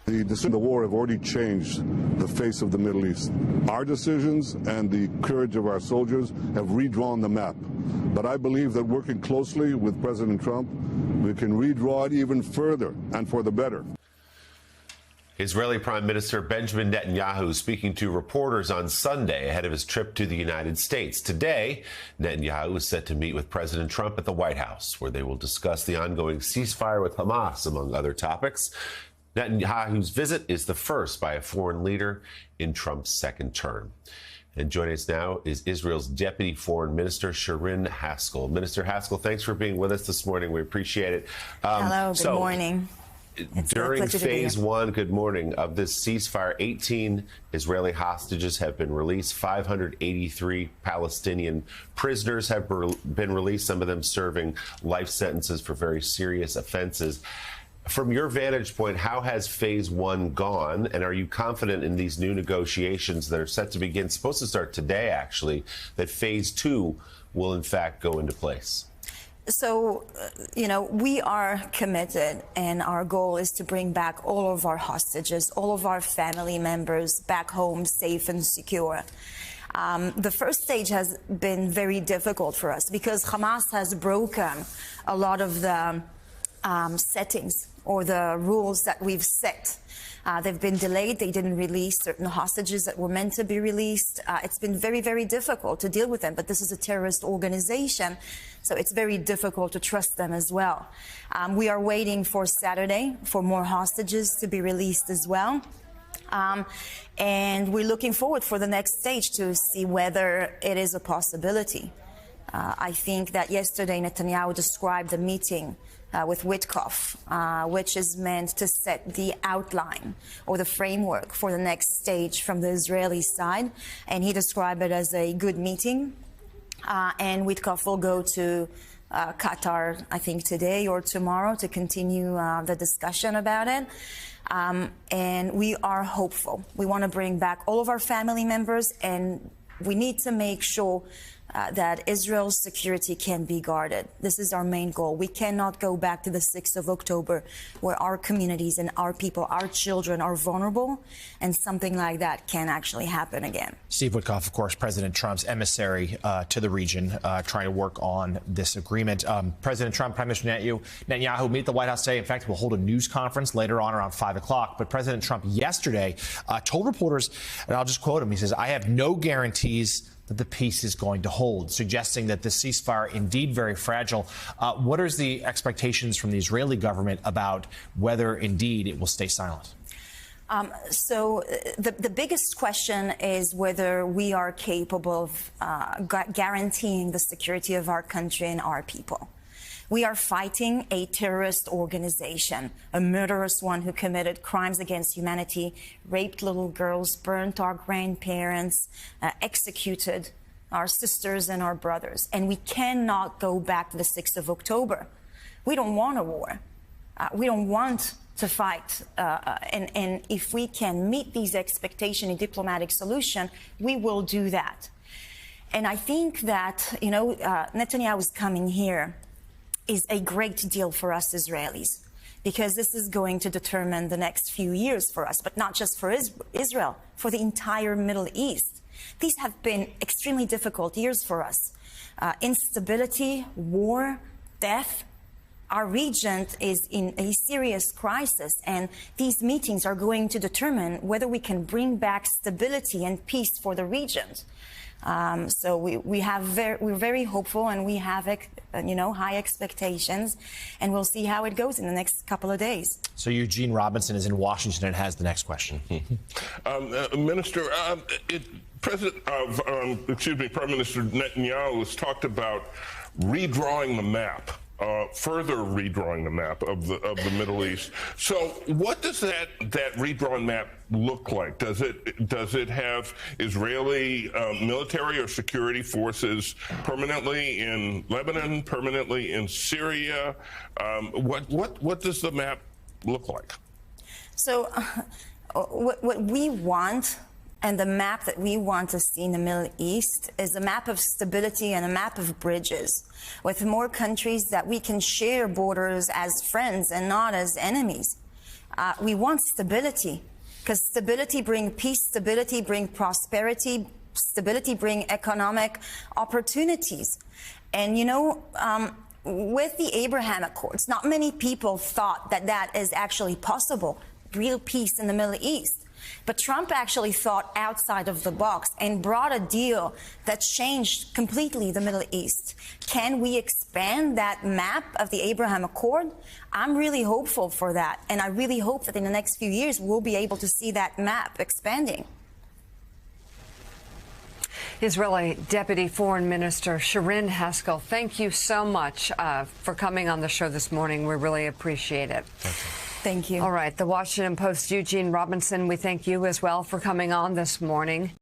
The decisions of the war have already changed the face of the Middle East. Our decisions and the courage of our soldiers have redrawn the map. But I believe that working closely with President Trump, we can redraw it even further and for the better. Israeli Prime Minister Benjamin Netanyahu speaking to reporters on Sunday ahead of his trip to the United States. Today, Netanyahu is set to meet with President Trump at the White House, where they will discuss the ongoing ceasefire with Hamas, among other topics. Netanyahu's visit is the first by a foreign leader in Trump's second term. And joining us now is Israel's Deputy Foreign Minister, Sharon Haskell. Minister Haskell, thanks for being with us this morning. We appreciate it. Hello, good morning. During phase one, good morning, of this ceasefire, 18 Israeli hostages have been released. 583 Palestinian prisoners have been released, some of them serving life sentences for very serious offenses. From your vantage point, how has phase one gone? And are you confident in these new negotiations that are set to begin, supposed to start today, actually, that phase two will, in fact, go into place? So, we are committed, and our goal is to bring back all of our hostages, all of our family members back home safe and secure. The first stage has been very difficult for us because Hamas has broken a lot of the settings or the rules that we've set. They've been delayed. They didn't release certain hostages that were meant to be released. It's been very, very difficult to deal with them. But this is a terrorist organization, so it's very difficult to trust them as well. We are waiting for Saturday for more hostages to be released as well. And we're looking forward for the next stage to see whether it is a possibility. I think that yesterday Netanyahu described the meeting with Witkoff, which is meant to set the outline or the framework for the next stage from the Israeli side. And he described it as a good meeting. And Witkoff will go to Qatar, I think, today or tomorrow to continue the discussion about it. And we are hopeful. We want to bring back all of our family members, and we need to make sure that Israel's security can be guarded. This is our main goal. We cannot go back to the 6th of October where our communities and our people, our children are vulnerable, and something like that can actually happen again. Steve Witkoff, of course, President Trump's emissary to the region, trying to work on this agreement. President Trump, Prime Minister Netanyahu meet at the White House today. In fact, we'll hold a news conference later on around 5 o'clock. But President Trump yesterday told reporters, and I'll just quote him, he says, "I have no guarantees that the peace is going to hold," suggesting that the ceasefire indeed very fragile. What are the expectations from the Israeli government about whether indeed it will stay silent? So the biggest question is whether we are capable of guaranteeing the security of our country and our people. We are fighting a terrorist organization, a murderous one who committed crimes against humanity, raped little girls, burnt our grandparents, executed our sisters and our brothers. And we cannot go back to the 6th of October. We don't want a war. We don't want to fight. And if we can meet these expectations in diplomatic solution, we will do that. And I think that, Netanyahu is coming here is a great deal for us Israelis, because this is going to determine the next few years for us, but not just for Israel, for the entire Middle East. These have been extremely difficult years for us. Instability, war, death. Our region is in a serious crisis, and these meetings are going to determine whether we can bring back stability and peace for the region. So we're very hopeful, and we have high expectations, and we'll see how it goes in the next couple of days. So Eugene Robinson is in Washington and has the next question. Minister, Prime Minister Netanyahu has talked about redrawing the map. Further redrawing the map of the Middle East. So, what does that redrawn map look like? Does it have Israeli military or security forces permanently in Lebanon, permanently in Syria? What does the map look like? So, what we want, and the map that we want to see in the Middle East, is a map of stability and a map of bridges with more countries that we can share borders as friends and not as enemies. We want stability, because stability brings peace, stability brings prosperity, stability brings economic opportunities. And, you know, with the Abraham Accords, not many people thought that that is actually possible, real peace in the Middle East. But Trump actually thought outside of the box and brought a deal that changed completely the Middle East. Can we expand that map of the Abraham Accord? I'm really hopeful for that. And I really hope that in the next few years, we'll be able to see that map expanding. Israeli Deputy Foreign Minister Sharon Haskell, thank you so much for coming on the show this morning. We really appreciate it. Thank you. All right. The Washington Post's Eugene Robinson, we thank you as well for coming on this morning.